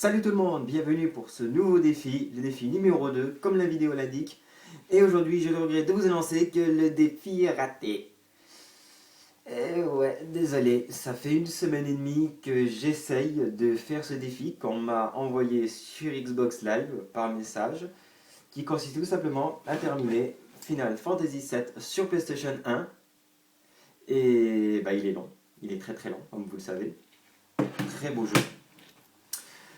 Salut tout le monde, bienvenue pour ce nouveau défi, le défi numéro 2, comme la vidéo l'indique. Et aujourd'hui, je regrette de vous annoncer que le défi est raté. Ouais, désolé, ça fait une semaine et demie que j'essaye de faire ce défi qu'on m'a envoyé sur Xbox Live par message, qui consiste tout simplement à terminer Final Fantasy VII sur PlayStation 1. Et bah il est long, il est très très long, comme vous le savez. Très beau jeu.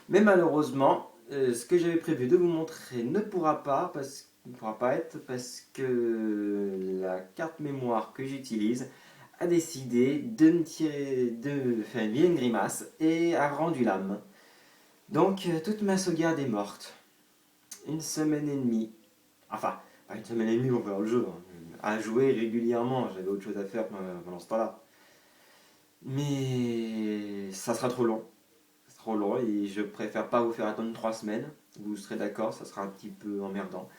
Mais malheureusement, ce que j'avais prévu de vous montrer ne pourra pas être parce que la carte mémoire que j'utilise a décidé de me tirer, de me faire une vilaine grimace et a rendu l'âme. Donc toute ma sauvegarde est morte. Une semaine et demie. Enfin, pas une semaine et demie pour faire le jeu, hein. À jouer régulièrement, j'avais autre chose à faire pendant ce temps-là. Mais ça sera trop long. C'est trop long et je préfère pas vous faire attendre 3 semaines. Vous serez d'accord, ça sera un petit peu emmerdant.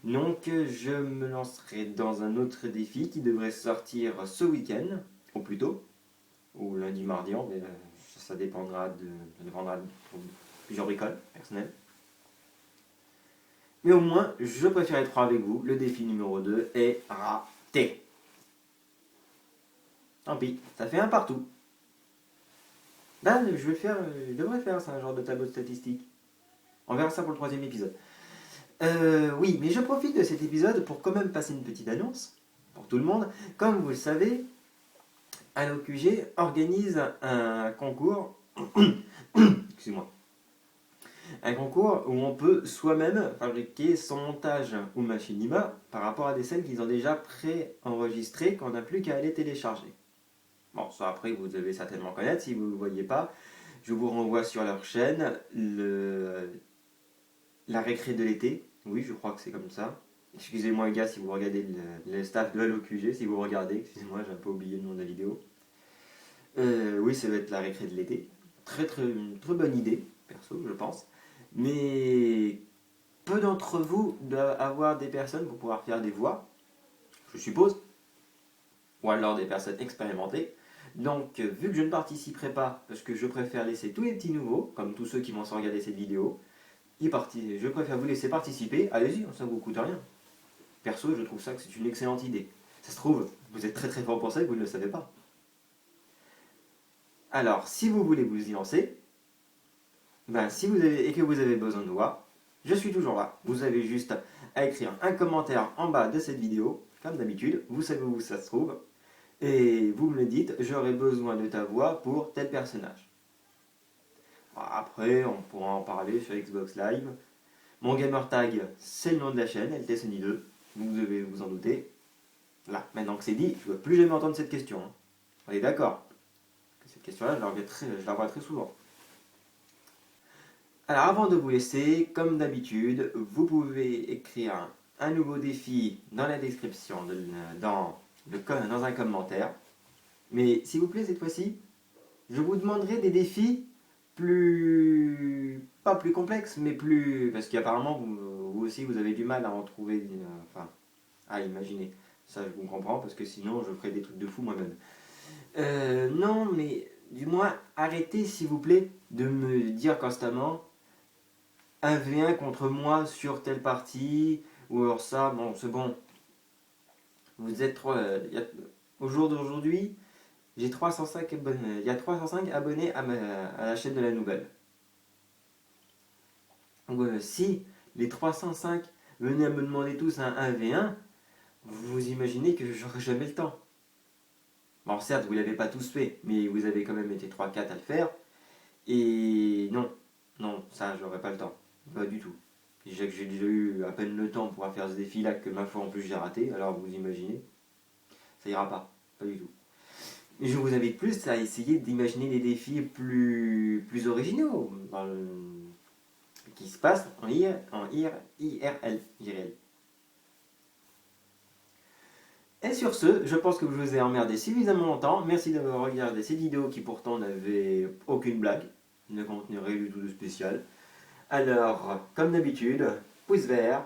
Donc je me lancerai dans un autre défi qui devrait sortir ce week-end, au plus tôt, ou lundi, mardi, mais ça dépendra de plusieurs bricoles personnelles. Mais au moins, je préfère être franc avec vous, le défi numéro 2 est raté. Tant pis, ça fait un partout. Là, je devrais faire ça, un genre de tableau de statistiques. On verra ça pour le troisième épisode. Oui, mais je profite de cet épisode pour quand même passer une petite annonce pour tout le monde. Comme vous le savez, AlloQG organise un concours, excuse-moi, un concours où on peut soi-même fabriquer son montage ou machinima par rapport à des scènes qu'ils ont déjà pré-enregistrées qu'on n'a plus qu'à aller télécharger. Bon, ça après vous devez certainement connaître, si vous ne le voyez pas, je vous renvoie sur leur chaîne la récré de l'été. Oui, je crois que c'est comme ça. Excusez-moi les gars si vous regardez le staff de LOQG, si vous regardez, excusez-moi, j'ai un peu oublié le nom de la vidéo. Oui, ça va être la récré de l'été. Une très bonne idée, perso, je pense. Mais peu d'entre vous doivent avoir des personnes pour pouvoir faire des voix, je suppose, ou alors des personnes expérimentées. Donc, vu que je ne participerai pas, parce que je préfère laisser tous les petits nouveaux, comme tous ceux qui vont se regarder cette vidéo, je préfère vous laisser participer. Allez-y, ça ne vous coûte rien. Perso, je trouve ça que c'est une excellente idée. Ça se trouve, vous êtes très très fort pour ça et vous ne le savez pas. Alors, si vous voulez vous y lancer, et que vous avez besoin de voix, je suis toujours là. Vous avez juste à écrire un commentaire en bas de cette vidéo, comme d'habitude. Vous savez où ça se trouve. Et vous me le dites, j'aurai besoin de ta voix pour tel personnage. Après, on pourra en parler sur Xbox Live. Mon gamer tag, c'est le nom de la chaîne, LTSony2. Vous devez vous en douter. Là, maintenant que c'est dit, je ne veux plus jamais entendre cette question. Hein. On est d'accord. Cette question-là, je la vois très souvent. Alors, avant de vous laisser, comme d'habitude, vous pouvez écrire un nouveau défi dans la description, dans un commentaire. Mais s'il vous plaît, cette fois-ci, je vous demanderai des défis pas plus complexes, mais plus... Parce qu'apparemment, vous aussi, vous avez du mal à en trouver, enfin, à imaginer. Ça, je vous comprends, parce que sinon, je ferais des trucs de fou moi-même. Non, mais du moins, arrêtez, s'il vous plaît, de me dire constamment 1v1 contre moi sur telle partie, ou alors ça, bon, c'est bon. Vous êtes trop... au jour d'aujourd'hui, j'ai 305 abonnés. Il y a 305 abonnés à la chaîne de la nouvelle. Donc, si les 305 venaient à me demander tous un 1v1, vous imaginez que j'aurais jamais le temps. Bon, certes, vous ne l'avez pas tous fait, mais vous avez quand même été 3-4 à le faire. Et non, ça, j'aurais pas le temps. Pas du tout. Déjà que j'ai déjà eu à peine le temps pour faire ce défi-là, que ma foi en plus j'ai raté, alors vous imaginez, ça ira pas du tout. Mais je vous invite plus à essayer d'imaginer des défis plus originaux, qui se passent en IRL. Et sur ce, je pense que je vous ai emmerdé suffisamment longtemps. Merci d'avoir regardé cette vidéo qui pourtant n'avait aucune blague, ne contenait rien du tout de spécial. Alors, comme d'habitude, pouce vert,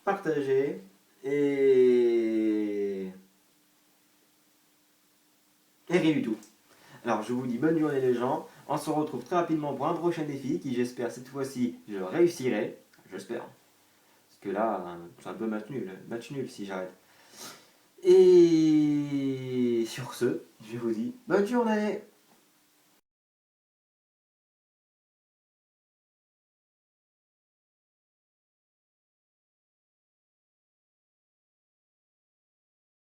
partagez et rien du tout. Alors je vous dis bonne journée les gens, on se retrouve très rapidement pour un prochain défi qui j'espère cette fois-ci je réussirai, j'espère. Parce que là, c'est un peu match nul si j'arrête. Et sur ce, je vous dis bonne journée.